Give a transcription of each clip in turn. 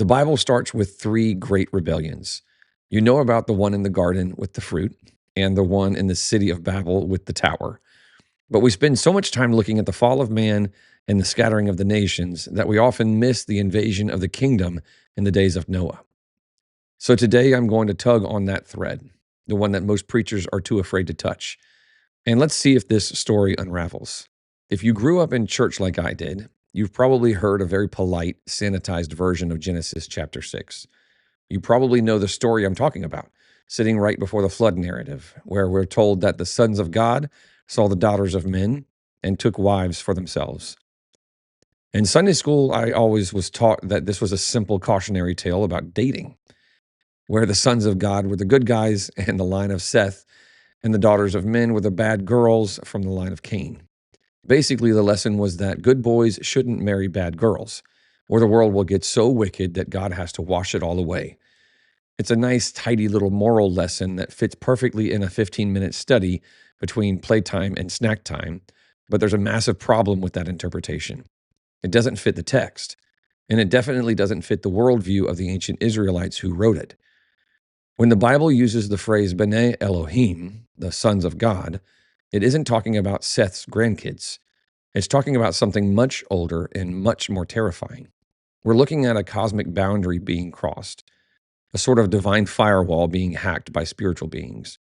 The Bible starts with three great rebellions. You know about the one in the garden with the fruit, and the one in the city of Babel with the tower. But we spend so much time looking at the fall of man and the scattering of the nations that we often miss the invasion of the kingdom in the days of Noah. So today I'm going to tug on that thread, the one that most preachers are too afraid to touch. And let's see if this story unravels. If you grew up in church like I did, you've probably heard a very polite, sanitized version of Genesis chapter 6. You probably know the story I'm talking about, sitting right before the flood narrative, where we're told that the sons of God saw the daughters of men and took wives for themselves. In Sunday school, I always was taught that this was a simple cautionary tale about dating, where the sons of God were the good guys and the line of Seth, and the daughters of men were the bad girls from the line of Cain. Basically, the lesson was that good boys shouldn't marry bad girls, or the world will get so wicked that God has to wash it all away. It's a nice, tidy little moral lesson that fits perfectly in a 15-minute study between playtime and snack time, but there's a massive problem with that interpretation. It doesn't fit the text, and it definitely doesn't fit the worldview of the ancient Israelites who wrote it. When the Bible uses the phrase Bene Elohim, the sons of God, it isn't talking about Seth's grandkids. It's talking about something much older and much more terrifying. We're looking at a cosmic boundary being crossed, a sort of divine firewall being hacked by spiritual beings.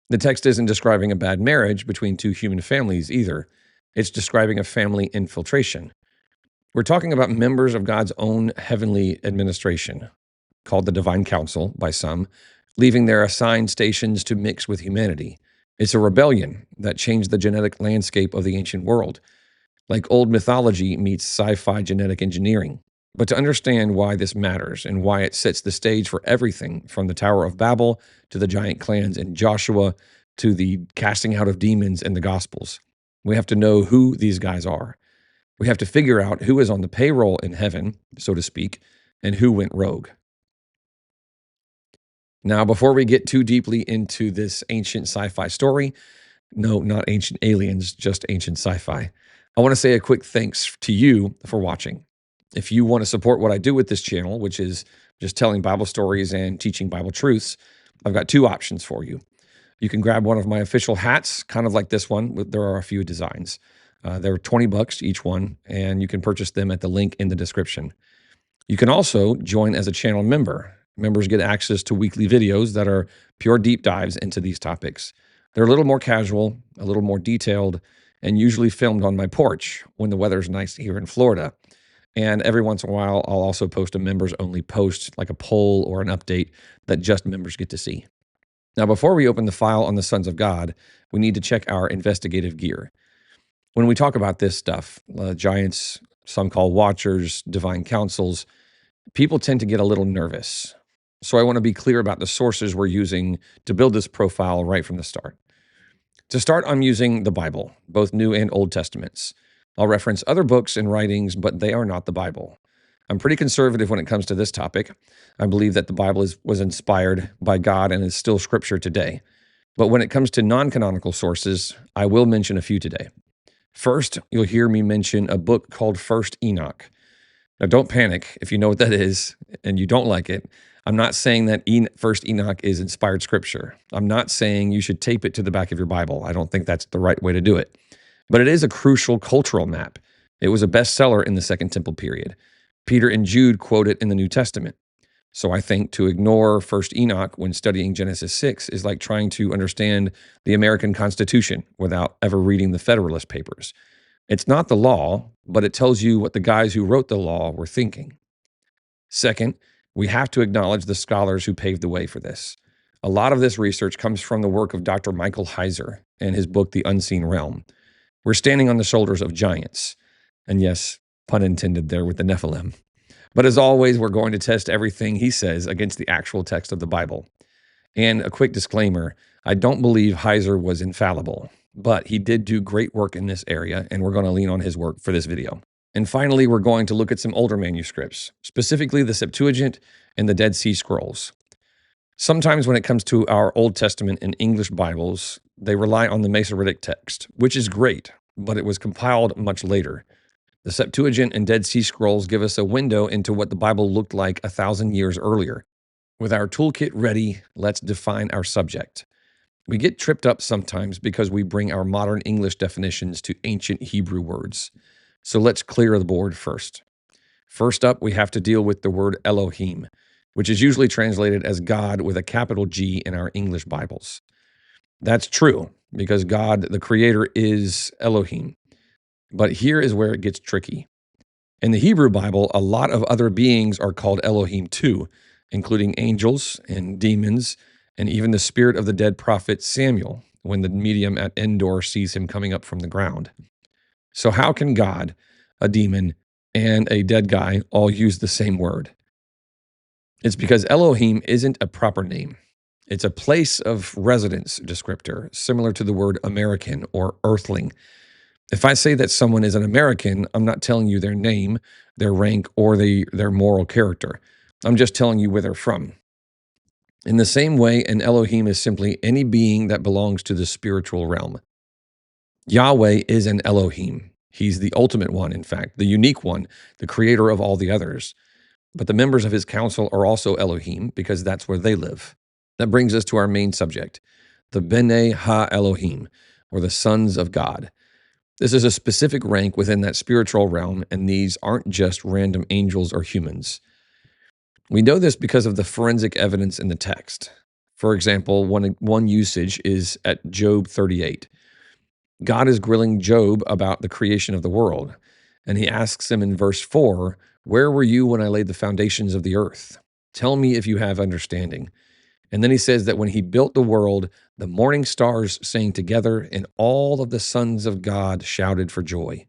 The text isn't describing a bad marriage between two human families either. It's describing a family infiltration. We're talking about members of God's own heavenly administration, called the Divine Council by some, leaving their assigned stations to mix with humanity. It's a rebellion that changed the genetic landscape of the ancient world, like old mythology meets sci-fi genetic engineering. But to understand why this matters and why it sets the stage for everything from the Tower of Babel to the giant clans in Joshua to the casting out of demons in the Gospels, we have to know who these guys are. We have to figure out who is on the payroll in heaven, so to speak, and who went rogue. Now, before we get too deeply into this ancient sci-fi story, no, not ancient aliens, just ancient sci-fi, I want to say a quick thanks to you for watching. If you want to support what I do with this channel, which is just telling Bible stories and teaching Bible truths, I've got two options for you. You can grab one of my official hats, kind of like this one. There are a few designs. They're $20 each one, and you can purchase them at the link in the description. You can also join as a channel member. Members get access to weekly videos that are pure deep dives into these topics. They're a little more casual, a little more detailed, and usually filmed on my porch when the weather's nice here in Florida. And every once in a while, I'll also post a members-only post, like a poll or an update that just members get to see. Now, before we open the file on the Sons of God, we need to check our investigative gear. When we talk about this stuff, giants, some call watchers, divine councils, people tend to get a little nervous. So I want to be clear about the sources we're using to build this profile right from the start. To start, I'm using the Bible, both New and Old Testaments. I'll reference other books and writings, but they are not the Bible. I'm pretty conservative when it comes to this topic. I believe that the Bible was inspired by God and is still scripture today. But when it comes to non-canonical sources, I will mention a few today. First, you'll hear me mention a book called First Enoch. Now, don't panic if you know what that is and you don't like it. I'm not saying that First Enoch is inspired scripture. I'm not saying you should tape it to the back of your Bible. I don't think that's the right way to do it. But it is a crucial cultural map. It was a bestseller in the Second Temple period. Peter and Jude quote it in the New Testament. So I think to ignore First Enoch when studying Genesis 6 is like trying to understand the American Constitution without ever reading the Federalist Papers. It's not the law, but it tells you what the guys who wrote the law were thinking. Second, we have to acknowledge the scholars who paved the way for this. A lot of this research comes from the work of Dr. Michael Heiser and his book, The Unseen Realm. We're standing on the shoulders of giants. And yes, pun intended there with the Nephilim. But as always, we're going to test everything he says against the actual text of the Bible. And a quick disclaimer, I don't believe Heiser was infallible, but he did do great work in this area, and we're going to lean on his work for this video. And finally, we're going to look at some older manuscripts, specifically the Septuagint and the Dead Sea Scrolls. Sometimes when it comes to our Old Testament and English Bibles, they rely on the Masoretic text, which is great, but it was compiled much later. The Septuagint and Dead Sea Scrolls give us a window into what the Bible looked like 1,000 years earlier. With our toolkit ready, let's define our subject. We get tripped up sometimes because we bring our modern English definitions to ancient Hebrew words. So let's clear the board first. First up, we have to deal with the word Elohim, which is usually translated as God with a capital G in our English Bibles. That's true, because God, the Creator, is Elohim. But here is where it gets tricky. In the Hebrew Bible, a lot of other beings are called Elohim too, including angels and demons, and even the spirit of the dead prophet Samuel, when the medium at Endor sees him coming up from the ground. So how can God, a demon, and a dead guy all use the same word? It's because Elohim isn't a proper name. It's a place of residence descriptor, similar to the word American or earthling. If I say that someone is an American, I'm not telling you their name, their rank, or their moral character. I'm just telling you where they're from. In the same way, an Elohim is simply any being that belongs to the spiritual realm. Yahweh is an Elohim. He's the ultimate one, in fact, the unique one, the creator of all the others. But the members of his council are also Elohim because that's where they live. That brings us to our main subject, the Bene Ha'Elohim, or the sons of God. This is a specific rank within that spiritual realm, and these aren't just random angels or humans. We know this because of the forensic evidence in the text. For example, one usage is at Job 38. God is grilling Job about the creation of the world, and he asks him in verse 4, "Where were you when I laid the foundations of the earth? Tell me if you have understanding." And then he says that when he built the world, the morning stars sang together, and all of the sons of God shouted for joy.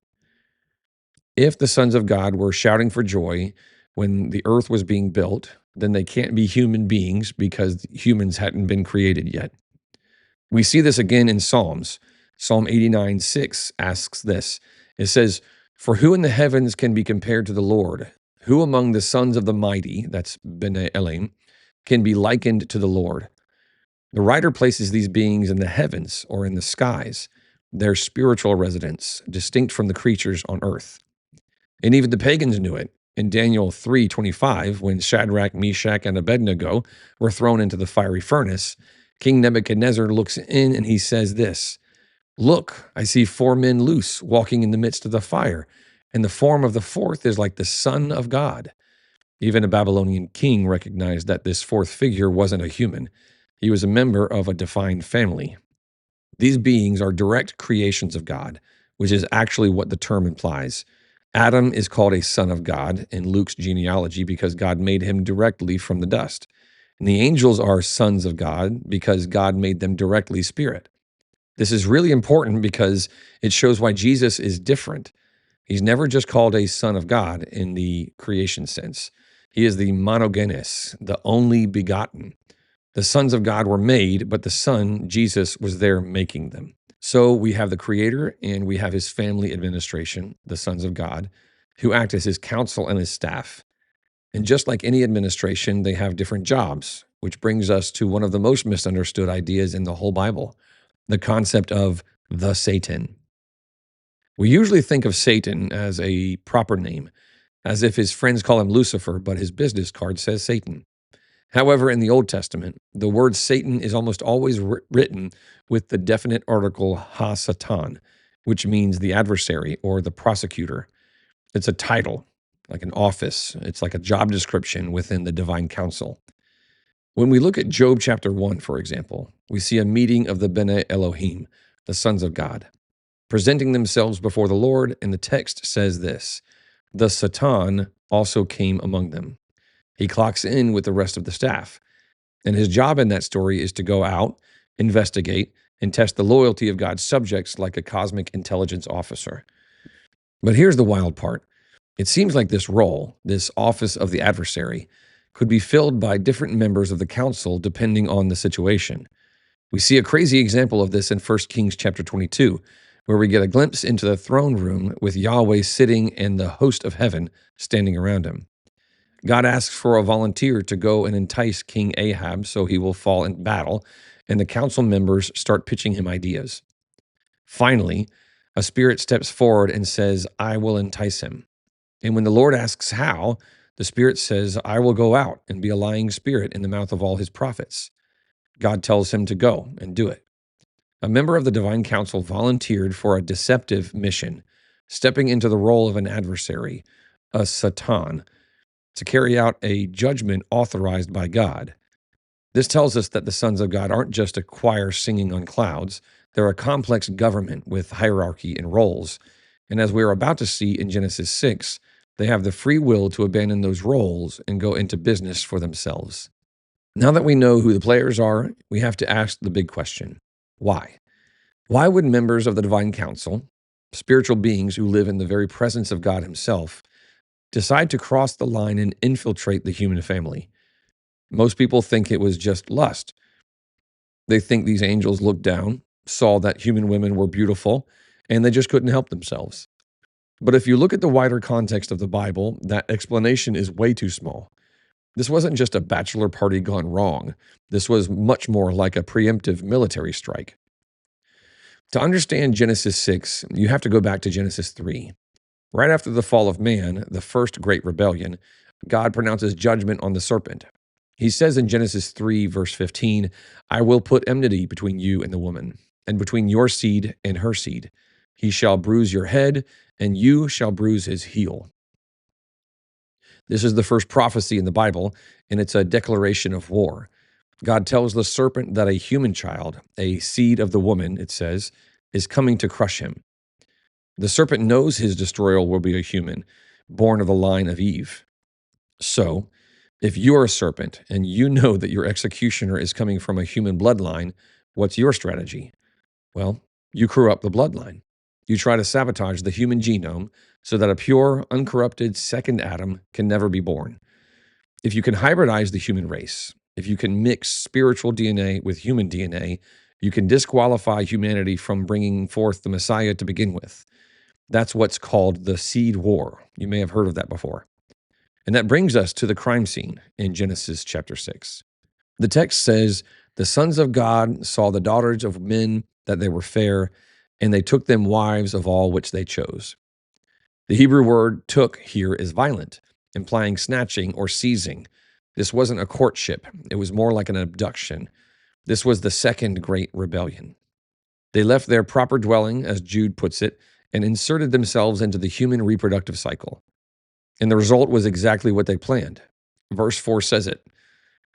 If the sons of God were shouting for joy when the earth was being built, then they can't be human beings because humans hadn't been created yet. We see this again in Psalms. Psalm 89:6 asks this. It says, "For who in the heavens can be compared to the Lord? Who among the sons of the mighty," that's Bene Elohim, "can be likened to the Lord?" The writer places these beings in the heavens or in the skies, their spiritual residence, distinct from the creatures on earth. And even the pagans knew it. In Daniel 3:25, when Shadrach, Meshach, and Abednego were thrown into the fiery furnace, King Nebuchadnezzar looks in and he says this, "Look, I see four men loose, walking in the midst of the fire, and the form of the fourth is like the Son of God." Even a Babylonian king recognized that this fourth figure wasn't a human. He was a member of a defined family. These beings are direct creations of God, which is actually what the term implies. Adam is called a son of God in Luke's genealogy because God made him directly from the dust. And the angels are sons of God because God made them directly spirit. This is really important because it shows why Jesus is different. He's never just called a son of God in the creation sense. He is the monogenes, the only begotten. The sons of God were made, but the Son, Jesus, was there making them. So we have the Creator and we have his family administration, the sons of God, who act as his counsel and his staff. And just like any administration, they have different jobs, which brings us to one of the most misunderstood ideas in the whole Bible, the concept of the Satan. We usually think of Satan as a proper name, as if his friends call him Lucifer, but his business card says Satan. However, in the Old Testament, the word Satan is almost always written with the definite article ha-satan, which means the adversary or the prosecutor. It's a title, like an office. It's like a job description within the divine council. When we look at Job chapter 1, for example, we see a meeting of the Bene Elohim, the sons of God, presenting themselves before the Lord, and the text says this, "The Satan also came among them." He clocks in with the rest of the staff. And his job in that story is to go out, investigate, and test the loyalty of God's subjects like a cosmic intelligence officer. But here's the wild part. It seems like this role, this office of the adversary, could be filled by different members of the council depending on the situation. We see a crazy example of this in 1 Kings chapter 22, where we get a glimpse into the throne room with Yahweh sitting and the host of heaven standing around him. God asks for a volunteer to go and entice King Ahab so he will fall in battle, and the council members start pitching him ideas. Finally, A spirit steps forward and says, I will entice him. And when the Lord asks how, the spirit says, I will go out and be a lying spirit in the mouth of all his prophets. God tells him to go and do it. A member of the divine council volunteered for a deceptive mission, stepping into the role of an adversary, a Satan, to carry out a judgment authorized by God. This tells us that the sons of God aren't just a choir singing on clouds. They're a complex government with hierarchy and roles. And as we're about to see in Genesis 6, they have the free will to abandon those roles and go into business for themselves. Now that we know who the players are, we have to ask the big question: why? Why would members of the divine council, spiritual beings who live in the very presence of God himself, decide to cross the line and infiltrate the human family? Most people think it was just lust. They think these angels looked down, saw that human women were beautiful, and they just couldn't help themselves. But if you look at the wider context of the Bible, that explanation is way too small. This wasn't just a bachelor party gone wrong. This was much more like a preemptive military strike. To understand Genesis 6, you have to go back to Genesis 3. Right after the fall of man, the first great rebellion, God pronounces judgment on the serpent. He says in Genesis 3, verse 15, I will put enmity between you and the woman, and between your seed and her seed. He shall bruise your head, and you shall bruise his heel. This is the first prophecy in the Bible, and it's a declaration of war. God tells the serpent that a human child, a seed of the woman, it says, is coming to crush him. The serpent knows his destroyer will be a human, born of the line of Eve. So, if you're a serpent and you know that your executioner is coming from a human bloodline, what's your strategy? Well, you corrupt the bloodline. You try to sabotage the human genome so that a pure, uncorrupted second Adam can never be born. If you can hybridize the human race, if you can mix spiritual DNA with human DNA, you can disqualify humanity from bringing forth the Messiah to begin with. That's what's called the seed war. You may have heard of that before. And that brings us to the crime scene in Genesis chapter 6. The text says, the sons of God saw the daughters of men that they were fair, and they took them wives of all which they chose. The Hebrew word took here is violent, implying snatching or seizing. This wasn't a courtship. It was more like an abduction. This was the second great rebellion. They left their proper dwelling, as Jude puts it, and inserted themselves into the human reproductive cycle. And the result was exactly what they planned. Verse 4 says it.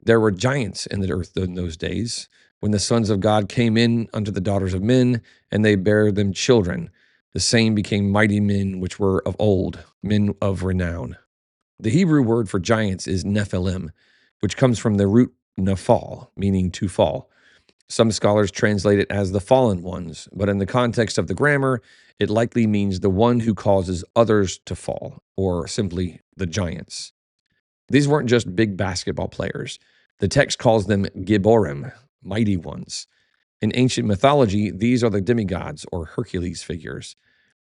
There were giants in the earth in those days, when the sons of God came in unto the daughters of men, and they bare them children. The same became mighty men which were of old, men of renown. The Hebrew word for giants is Nephilim, which comes from the root nephal, meaning to fall. Some scholars translate it as the fallen ones, but in the context of the grammar, it likely means the one who causes others to fall, or simply the giants. These weren't just big basketball players. The text calls them Gibborim, mighty ones. In ancient mythology, these are the demigods or Hercules figures.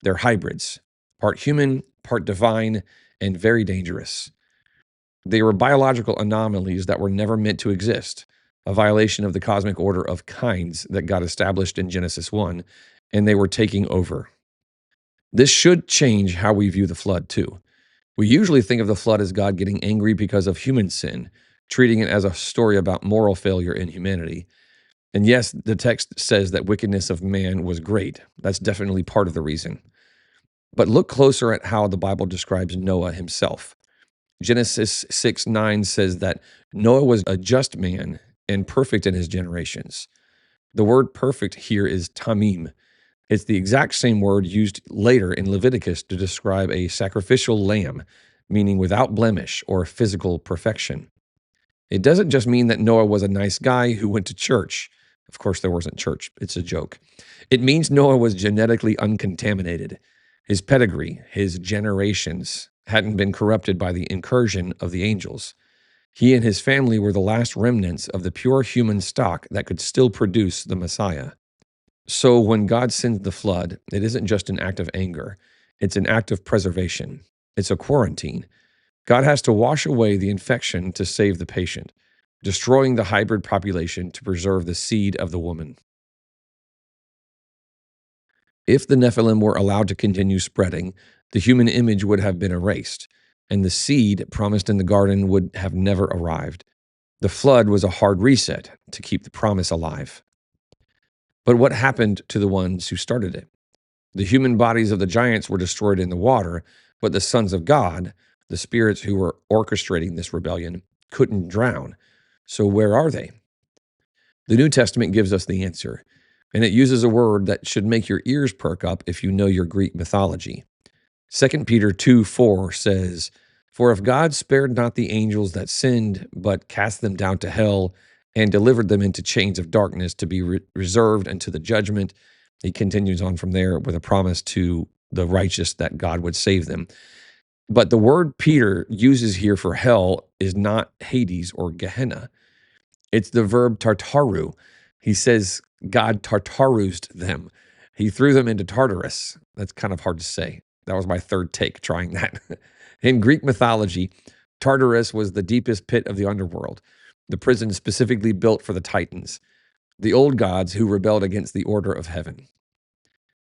They're hybrids, part human, part divine, and very dangerous. They were biological anomalies that were never meant to exist, a violation of the cosmic order of kinds that God established in Genesis 1, and they were taking over. This should change how we view the flood, too. We usually think of the flood as God getting angry because of human sin, treating it as a story about moral failure in humanity. And yes, the text says that wickedness of man was great. That's definitely part of the reason. But look closer at how the Bible describes Noah himself. Genesis 6:9 says that Noah was a just man and perfect in his generations. The word perfect here is tamim. It's the exact same word used later in Leviticus to describe a sacrificial lamb, meaning without blemish or physical perfection. It doesn't just mean that Noah was a nice guy who went to church. Of course, there wasn't church. It's a joke. It means Noah was genetically uncontaminated. His pedigree, his generations, hadn't been corrupted by the incursion of the angels. He and his family were the last remnants of the pure human stock that could still produce the Messiah. So when God sends the flood, it isn't just an act of anger. It's an act of preservation. It's a quarantine. God has to wash away the infection to save the patient, destroying the hybrid population to preserve the seed of the woman. If the Nephilim were allowed to continue spreading, the human image would have been erased, and the seed promised in the garden would have never arrived. The flood was a hard reset to keep the promise alive. But what happened to the ones who started it? The human bodies of the giants were destroyed in the water, but the sons of God, the spirits who were orchestrating this rebellion, couldn't drown. So where are they? The New Testament gives us the answer, and it uses a word that should make your ears perk up if you know your Greek mythology. 2 Peter 2:4 says, "For if God spared not the angels that sinned, but cast them down to hell and delivered them into chains of darkness to be reserved unto the judgment," he continues on from there with a promise to the righteous that God would save them. But the word Peter uses here for hell is not Hades or Gehenna. It's the verb tartaru. He says God tartarused them. He threw them into Tartarus. That's kind of hard to say. That was my third take trying that. In Greek mythology, Tartarus was the deepest pit of the underworld, the prison specifically built for the Titans, the old gods who rebelled against the order of heaven.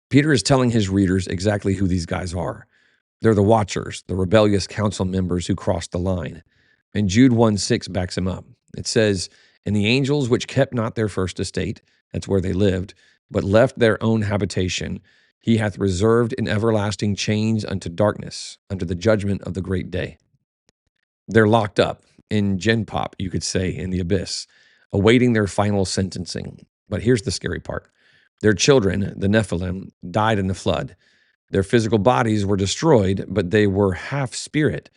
Peter is telling his readers exactly who these guys are. They're the Watchers, the rebellious council members who crossed the line. And Jude 1:6 backs him up. It says, "And the angels which kept not their first estate," that's where they lived, "but left their own habitation, he hath reserved in everlasting chains unto darkness, unto the judgment of the great day." They're locked up in Gen Pop, you could say, in the abyss, awaiting their final sentencing. But here's the scary part. Their children, the Nephilim, died in the flood. Their physical bodies were destroyed, but they were half spirit.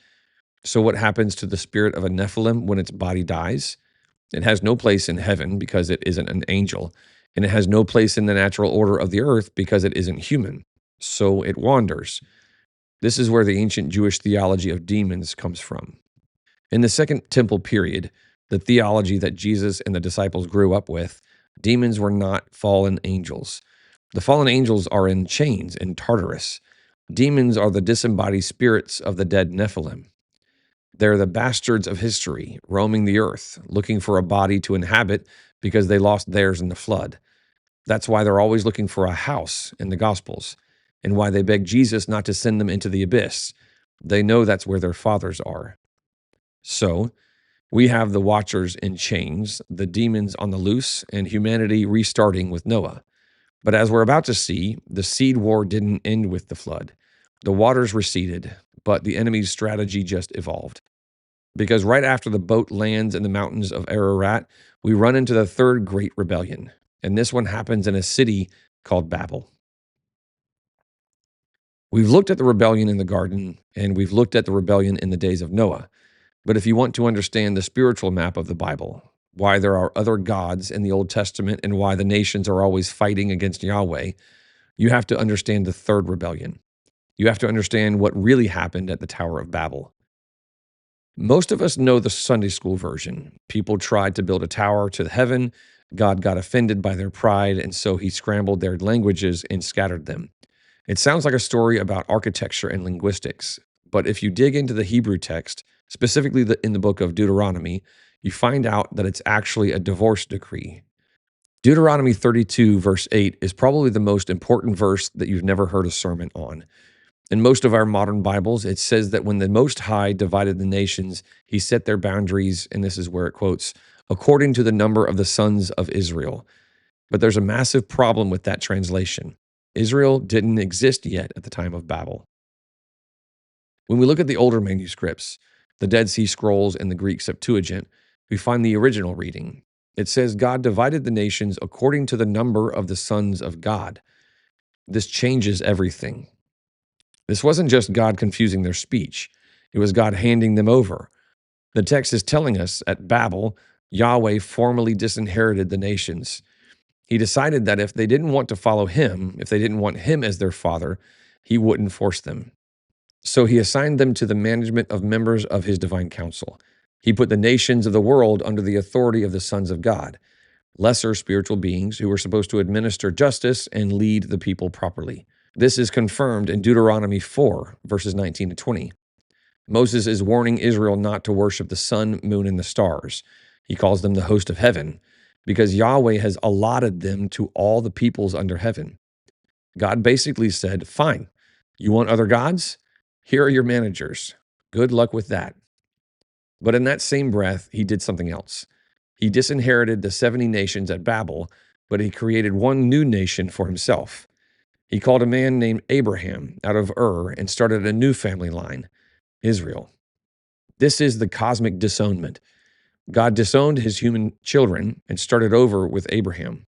So what happens to the spirit of a Nephilim when its body dies? It has no place in heaven because it isn't an angel, and it has no place in the natural order of the earth because it isn't human. So it wanders. This is where the ancient Jewish theology of demons comes from. In the Second Temple period, the theology that Jesus and the disciples grew up with, demons were not fallen angels. The fallen angels are in chains in Tartarus. Demons are the disembodied spirits of the dead Nephilim. They're the bastards of history, roaming the earth, looking for a body to inhabit because they lost theirs in the flood. That's why they're always looking for a house in the Gospels, and why they beg Jesus not to send them into the abyss. They know that's where their fathers are. So, we have the Watchers in chains, the demons on the loose, and humanity restarting with Noah. But as we're about to see, the seed war didn't end with the flood. The waters receded, but the enemy's strategy just evolved. Because right after the boat lands in the mountains of Ararat, we run into the third great rebellion. And this one happens in a city called Babel. We've looked at the rebellion in the garden, and we've looked at the rebellion in the days of Noah. But if you want to understand the spiritual map of the Bible, why there are other gods in the Old Testament, and why the nations are always fighting against Yahweh, you have to understand the third rebellion. You have to understand what really happened at the Tower of Babel. Most of us know the Sunday school version. People tried to build a tower to heaven. God got offended by their pride, and so he scrambled their languages and scattered them. It sounds like a story about architecture and linguistics, but if you dig into the Hebrew text, specifically in the book of Deuteronomy, you find out that it's actually a divorce decree. Deuteronomy 32, verse 8, is probably the most important verse that you've never heard a sermon on. In most of our modern Bibles, it says that when the Most High divided the nations, he set their boundaries, and this is where it quotes, according to the number of the sons of Israel. But there's a massive problem with that translation. Israel didn't exist yet at the time of Babel. When we look at the older manuscripts, the Dead Sea Scrolls and the Greek Septuagint, we find the original reading. It says God divided the nations according to the number of the sons of God. This changes everything. This wasn't just God confusing their speech. It was God handing them over. The text is telling us at Babel, Yahweh formally disinherited the nations. He decided that if they didn't want to follow him, if they didn't want him as their father, he wouldn't force them. So he assigned them to the management of members of his divine council. He put the nations of the world under the authority of the sons of God, lesser spiritual beings who were supposed to administer justice and lead the people properly. This is confirmed in Deuteronomy 4, verses 19 to 20. Moses is warning Israel not to worship the sun, moon, and the stars. He calls them the host of heaven, because Yahweh has allotted them to all the peoples under heaven. God basically said, fine, you want other gods? Here are your managers. Good luck with that. But in that same breath, he did something else. He disinherited the 70 nations at Babel, but he created one new nation for himself. He called a man named Abraham out of Ur and started a new family line, Israel. This is the cosmic disownment. God disowned his human children and started over with Abraham.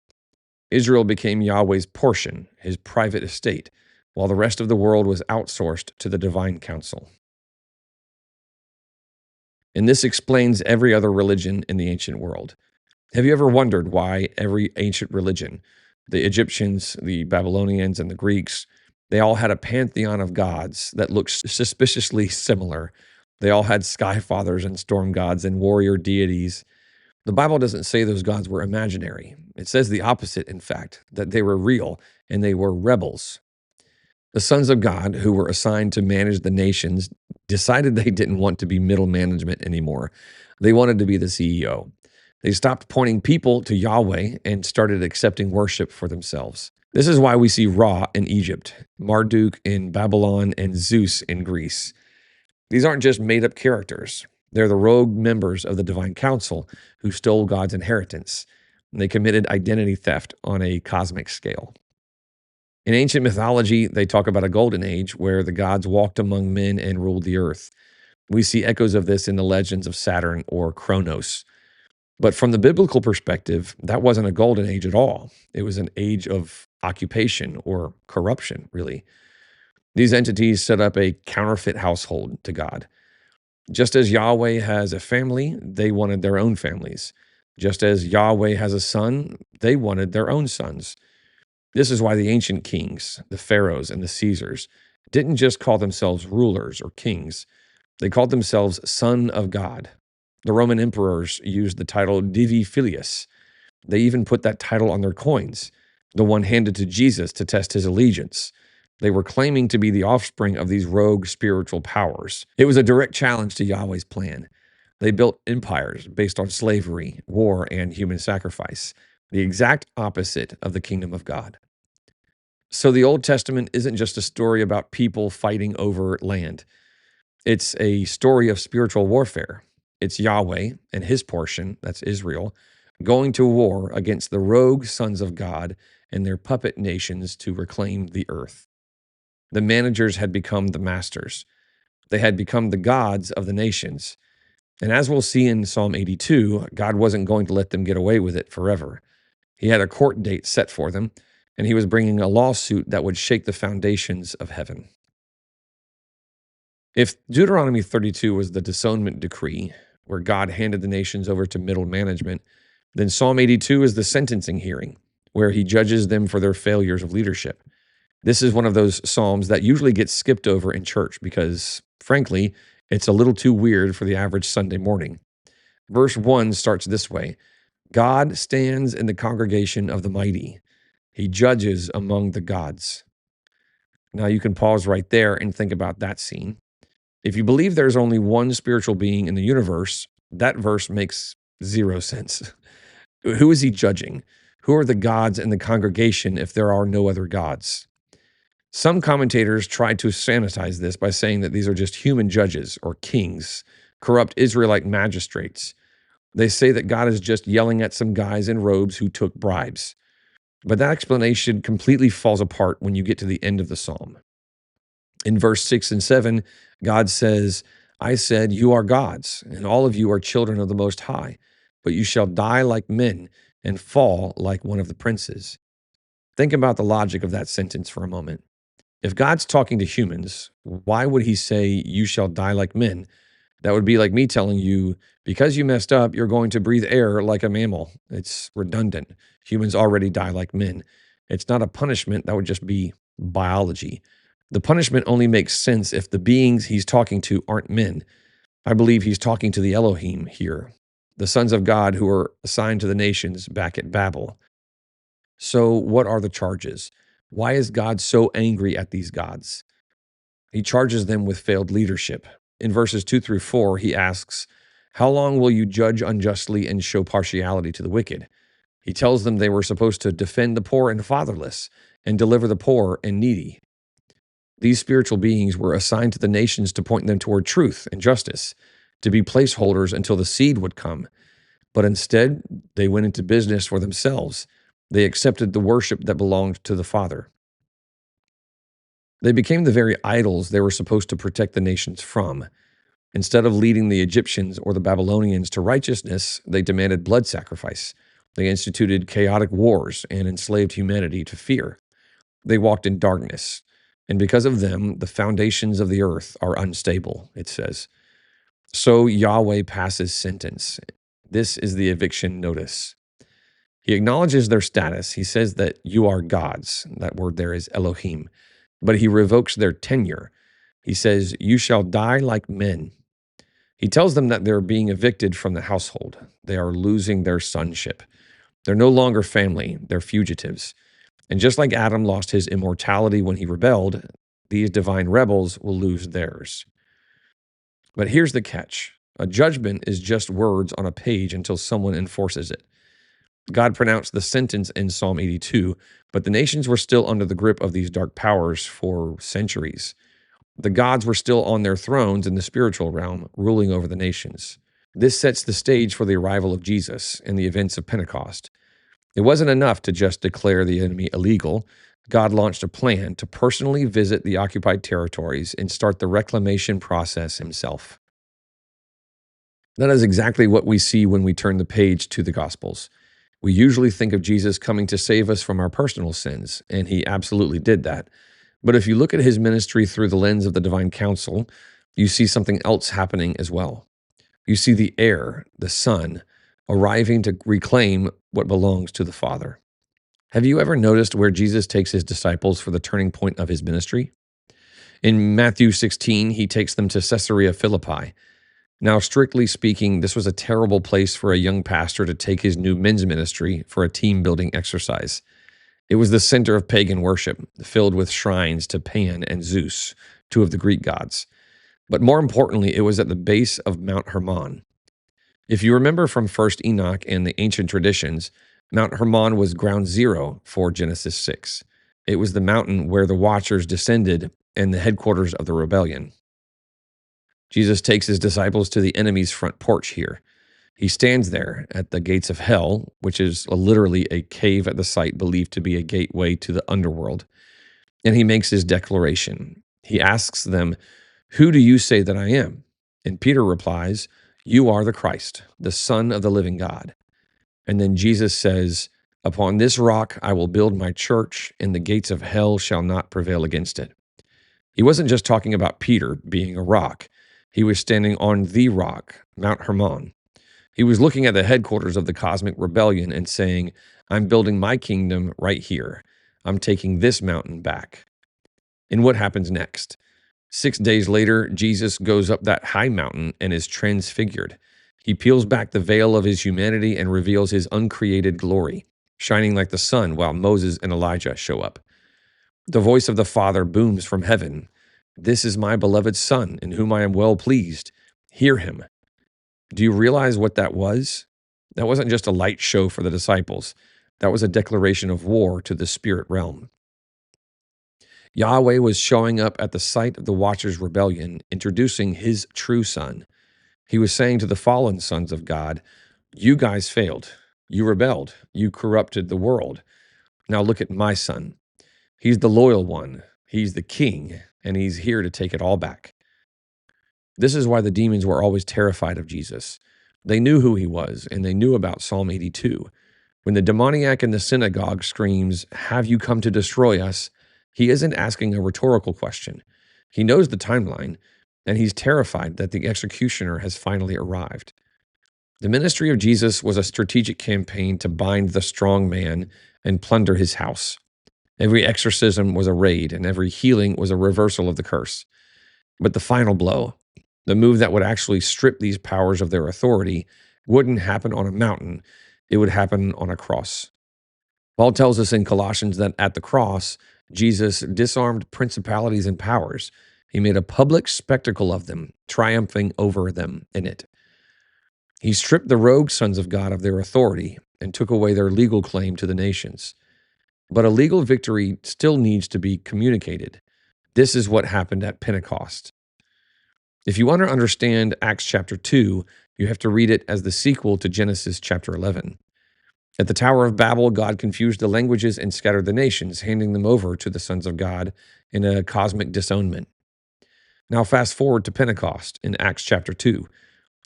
Israel became Yahweh's portion, his private estate, while the rest of the world was outsourced to the divine council. And this explains every other religion in the ancient world. Have you ever wondered why every ancient religion, the Egyptians, the Babylonians, and the Greeks, they all had a pantheon of gods that looked suspiciously similar? They all had sky fathers and storm gods and warrior deities. The Bible doesn't say those gods were imaginary. It says the opposite, in fact, that they were real and they were rebels. The sons of God, who were assigned to manage the nations, decided they didn't want to be middle management anymore. They wanted to be the CEO. They stopped pointing people to Yahweh and started accepting worship for themselves. This is why we see Ra in Egypt, Marduk in Babylon, and Zeus in Greece. These aren't just made-up characters. They're the rogue members of the divine council who stole God's inheritance. And they committed identity theft on a cosmic scale. In ancient mythology, they talk about a golden age where the gods walked among men and ruled the earth. We see echoes of this in the legends of Saturn or Kronos. But from the biblical perspective, that wasn't a golden age at all. It was an age of occupation or corruption, really. These entities set up a counterfeit household to God. Just as Yahweh has a family, they wanted their own families. Just as Yahweh has a son, they wanted their own sons. This is why the ancient kings, the pharaohs and the Caesars, didn't just call themselves rulers or kings. They called themselves Son of God. The Roman emperors used the title Divi Filius. They even put that title on their coins, the one handed to Jesus to test his allegiance. They were claiming to be the offspring of these rogue spiritual powers. It was a direct challenge to Yahweh's plan. They built empires based on slavery, war, and human sacrifice, the exact opposite of the kingdom of God. So the Old Testament isn't just a story about people fighting over land. It's a story of spiritual warfare. It's Yahweh and his portion, that's Israel, going to war against the rogue sons of God and their puppet nations to reclaim the earth. The managers had become the masters. They had become the gods of the nations. And as we'll see in Psalm 82, God wasn't going to let them get away with it forever. He had a court date set for them, and he was bringing a lawsuit that would shake the foundations of heaven. If Deuteronomy 32 was the disownment decree, where God handed the nations over to middle management, then Psalm 82 is the sentencing hearing, where he judges them for their failures of leadership. This is one of those psalms that usually gets skipped over in church because, frankly, it's a little too weird for the average Sunday morning. Verse 1 starts this way: God stands in the congregation of the mighty. He judges among the gods. Now you can pause right there and think about that scene. If you believe there's only one spiritual being in the universe, that verse makes zero sense. Who is he judging? Who are the gods in the congregation if there are no other gods? Some commentators tried to sanitize this by saying that these are just human judges or kings, corrupt Israelite magistrates. They say that God is just yelling at some guys in robes who took bribes. But that explanation completely falls apart when you get to the end of the psalm. In verse 6 and 7, God says, I said, you are gods, and all of you are children of the Most High, but you shall die like men and fall like one of the princes. Think about the logic of that sentence for a moment. If God's talking to humans, why would he say, you shall die like men? That would be like me telling you, because you messed up, you're going to breathe air like a mammal. It's redundant. Humans already die like men. It's not a punishment. That would just be biology. The punishment only makes sense if the beings he's talking to aren't men. I believe he's talking to the Elohim here, the sons of God who are assigned to the nations back at Babel. So what are the charges? Why is God so angry at these gods? He charges them with failed leadership. In verses 2 through 4, he asks, how long will you judge unjustly and show partiality to the wicked? He tells them they were supposed to defend the poor and fatherless, and deliver the poor and needy. These spiritual beings were assigned to the nations to point them toward truth and justice, to be placeholders until the seed would come. But instead, they went into business for themselves. They accepted the worship that belonged to the Father. They became the very idols they were supposed to protect the nations from. Instead of leading the Egyptians or the Babylonians to righteousness, they demanded blood sacrifice. They instituted chaotic wars and enslaved humanity to fear. They walked in darkness, and because of them, the foundations of the earth are unstable, it says. So Yahweh passes sentence. This is the eviction notice. He acknowledges their status. He says that you are gods. That word there is Elohim. But he revokes their tenure. He says, you shall die like men. He tells them that they're being evicted from the household. They are losing their sonship. They're no longer family. They're fugitives. And just like Adam lost his immortality when he rebelled, these divine rebels will lose theirs. But here's the catch. A judgment is just words on a page until someone enforces it. God pronounced the sentence in Psalm 82, but the nations were still under the grip of these dark powers for centuries. The gods were still on their thrones in the spiritual realm, ruling over the nations. This sets the stage for the arrival of Jesus and the events of Pentecost. It wasn't enough to just declare the enemy illegal. God launched a plan to personally visit the occupied territories and start the reclamation process himself. That is exactly what we see when we turn the page to the Gospels. We usually think of Jesus coming to save us from our personal sins, and he absolutely did that. But if you look at his ministry through the lens of the divine counsel, you see something else happening as well. You see the heir, the Son, arriving to reclaim what belongs to the Father. Have you ever noticed where Jesus takes his disciples for the turning point of his ministry? In Matthew 16, he takes them to Caesarea Philippi. Now, strictly speaking, this was a terrible place for a young pastor to take his new men's ministry for a team-building exercise. It was the center of pagan worship, filled with shrines to Pan and Zeus, two of the Greek gods. But more importantly, it was at the base of Mount Hermon. If you remember from 1st Enoch and the ancient traditions, Mount Hermon was ground zero for Genesis 6. It was the mountain where the Watchers descended and the headquarters of the rebellion. Jesus takes his disciples to the enemy's front porch here. He stands there at the gates of hell, which is literally a cave at the site believed to be a gateway to the underworld. And he makes his declaration. He asks them, "Who do you say that I am?" And Peter replies, "You are the Christ, the Son of the living God." And then Jesus says, "Upon this rock I will build my church, and the gates of hell shall not prevail against it." He wasn't just talking about Peter being a rock. He was standing on the rock, Mount Hermon. He was looking at the headquarters of the cosmic rebellion and saying, "I'm building my kingdom right here. I'm taking this mountain back." And what happens next? 6 days later, Jesus goes up that high mountain and is transfigured. He peels back the veil of his humanity and reveals his uncreated glory, shining like the sun while Moses and Elijah show up. The voice of the Father booms from heaven. "This is my beloved Son, in whom I am well pleased. Hear him." Do you realize what that was? That wasn't just a light show for the disciples. That was a declaration of war to the spirit realm. Yahweh was showing up at the site of the Watchers' rebellion, introducing his true son. He was saying to the fallen sons of God, "You guys failed. You rebelled. You corrupted the world. Now look at my son. He's the loyal one. He's the king, and he's here to take it all back." This is why the demons were always terrified of Jesus. They knew who he was, and they knew about Psalm 82. When the demoniac in the synagogue screams, "Have you come to destroy us?" he isn't asking a rhetorical question. He knows the timeline, and he's terrified that the executioner has finally arrived. The ministry of Jesus was a strategic campaign to bind the strong man and plunder his house. Every exorcism was a raid, and every healing was a reversal of the curse. But the final blow, the move that would actually strip these powers of their authority, wouldn't happen on a mountain. It would happen on a cross. Paul tells us in Colossians that at the cross, Jesus disarmed principalities and powers. He made a public spectacle of them, triumphing over them in it. He stripped the rogue sons of God of their authority and took away their legal claim to the nations. But a legal victory still needs to be communicated. This is what happened at Pentecost. If you want to understand Acts chapter 2, you have to read it as the sequel to Genesis chapter 11. At the Tower of Babel, God confused the languages and scattered the nations, handing them over to the sons of God in a cosmic disownment. Now, fast forward to Pentecost in Acts chapter 2.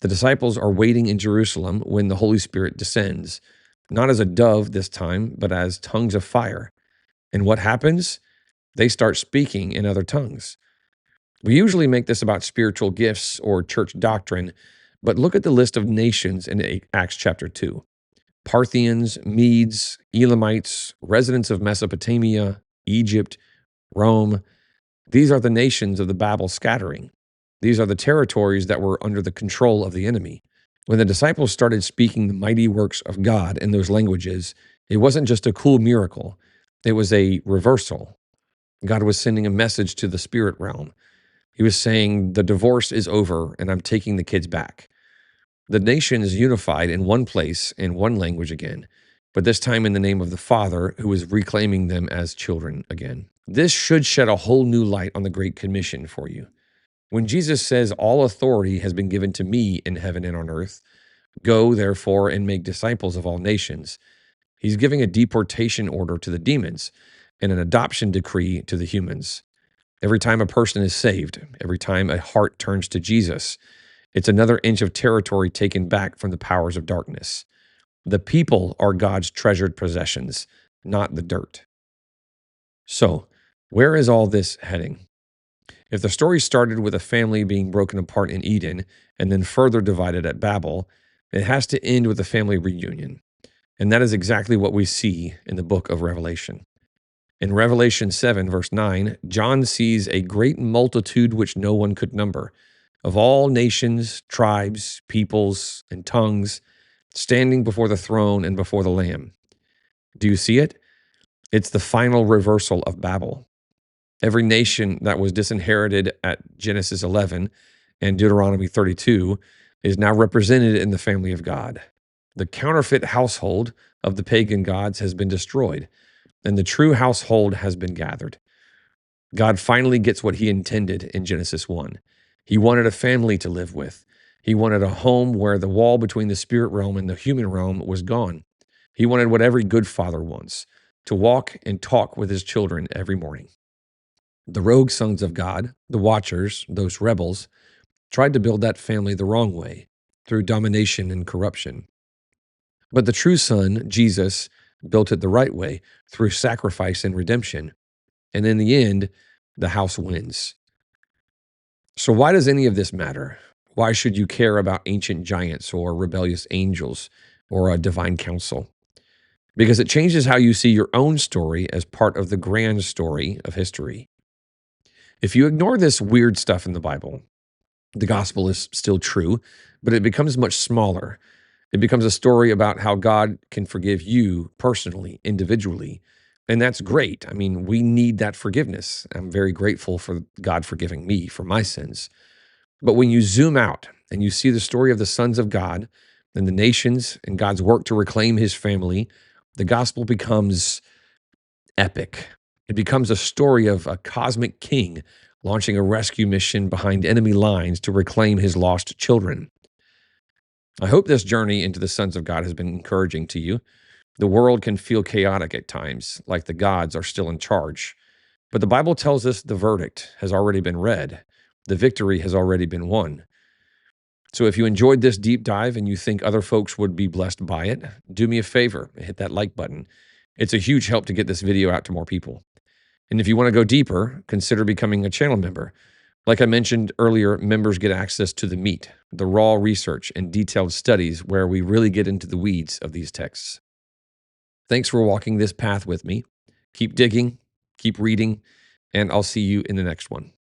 The disciples are waiting in Jerusalem when the Holy Spirit descends, not as a dove this time, but as tongues of fire. And what happens? They start speaking in other tongues. We usually make this about spiritual gifts or church doctrine, but look at the list of nations in Acts chapter 2. Parthians, Medes, Elamites, residents of Mesopotamia, Egypt, Rome. These are the nations of the Babel scattering. These are the territories that were under the control of the enemy. When the disciples started speaking the mighty works of God in those languages, it wasn't just a cool miracle. It was a reversal. God was sending a message to the spirit realm. He was saying, the divorce is over and I'm taking the kids back. The nation is unified in one place in one language again, but this time in the name of the Father, who is reclaiming them as children again. This should shed a whole new light on the Great Commission for you. When Jesus says, all authority has been given to me in heaven and on earth, go therefore and make disciples of all nations, he's giving a deportation order to the demons and an adoption decree to the humans. Every time a person is saved, every time a heart turns to Jesus, it's another inch of territory taken back from the powers of darkness. The people are God's treasured possessions, not the dirt. So, where is all this heading? If the story started with a family being broken apart in Eden and then further divided at Babel, it has to end with a family reunion. And that is exactly what we see in the book of Revelation. In Revelation 7, verse 9, John sees a great multitude which no one could number, of all nations, tribes, peoples, and tongues, standing before the throne and before the Lamb. Do you see it? It's the final reversal of Babel. Every nation that was disinherited at Genesis 11 and Deuteronomy 32 is now represented in the family of God. The counterfeit household of the pagan gods has been destroyed, and the true household has been gathered. God finally gets what he intended in Genesis 1. He wanted a family to live with. He wanted a home where the wall between the spirit realm and the human realm was gone. He wanted what every good father wants, to walk and talk with his children every morning. The rogue sons of God, the watchers, those rebels, tried to build that family the wrong way, through domination and corruption. But the true son, Jesus, built it the right way, through sacrifice and redemption. And in the end, the house wins. So why does any of this matter? Why should you care about ancient giants or rebellious angels or a divine council? Because it changes how you see your own story as part of the grand story of history. If you ignore this weird stuff in the Bible, the gospel is still true, but it becomes much smaller. It becomes a story about how God can forgive you personally, individually. And that's great. I mean, we need that forgiveness. I'm very grateful for God forgiving me for my sins. But when you zoom out and you see the story of the sons of God and the nations and God's work to reclaim his family, the gospel becomes epic. It becomes a story of a cosmic king launching a rescue mission behind enemy lines to reclaim his lost children. I hope this journey into the sons of God has been encouraging to you. The world can feel chaotic at times, like the gods are still in charge. But the Bible tells us the verdict has already been read. The victory has already been won. So if you enjoyed this deep dive and you think other folks would be blessed by it, do me a favor and hit that like button. It's a huge help to get this video out to more people. And if you want to go deeper, consider becoming a channel member. Like I mentioned earlier, members get access to the meat, the raw research and detailed studies where we really get into the weeds of these texts. Thanks for walking this path with me. Keep digging, keep reading, and I'll see you in the next one.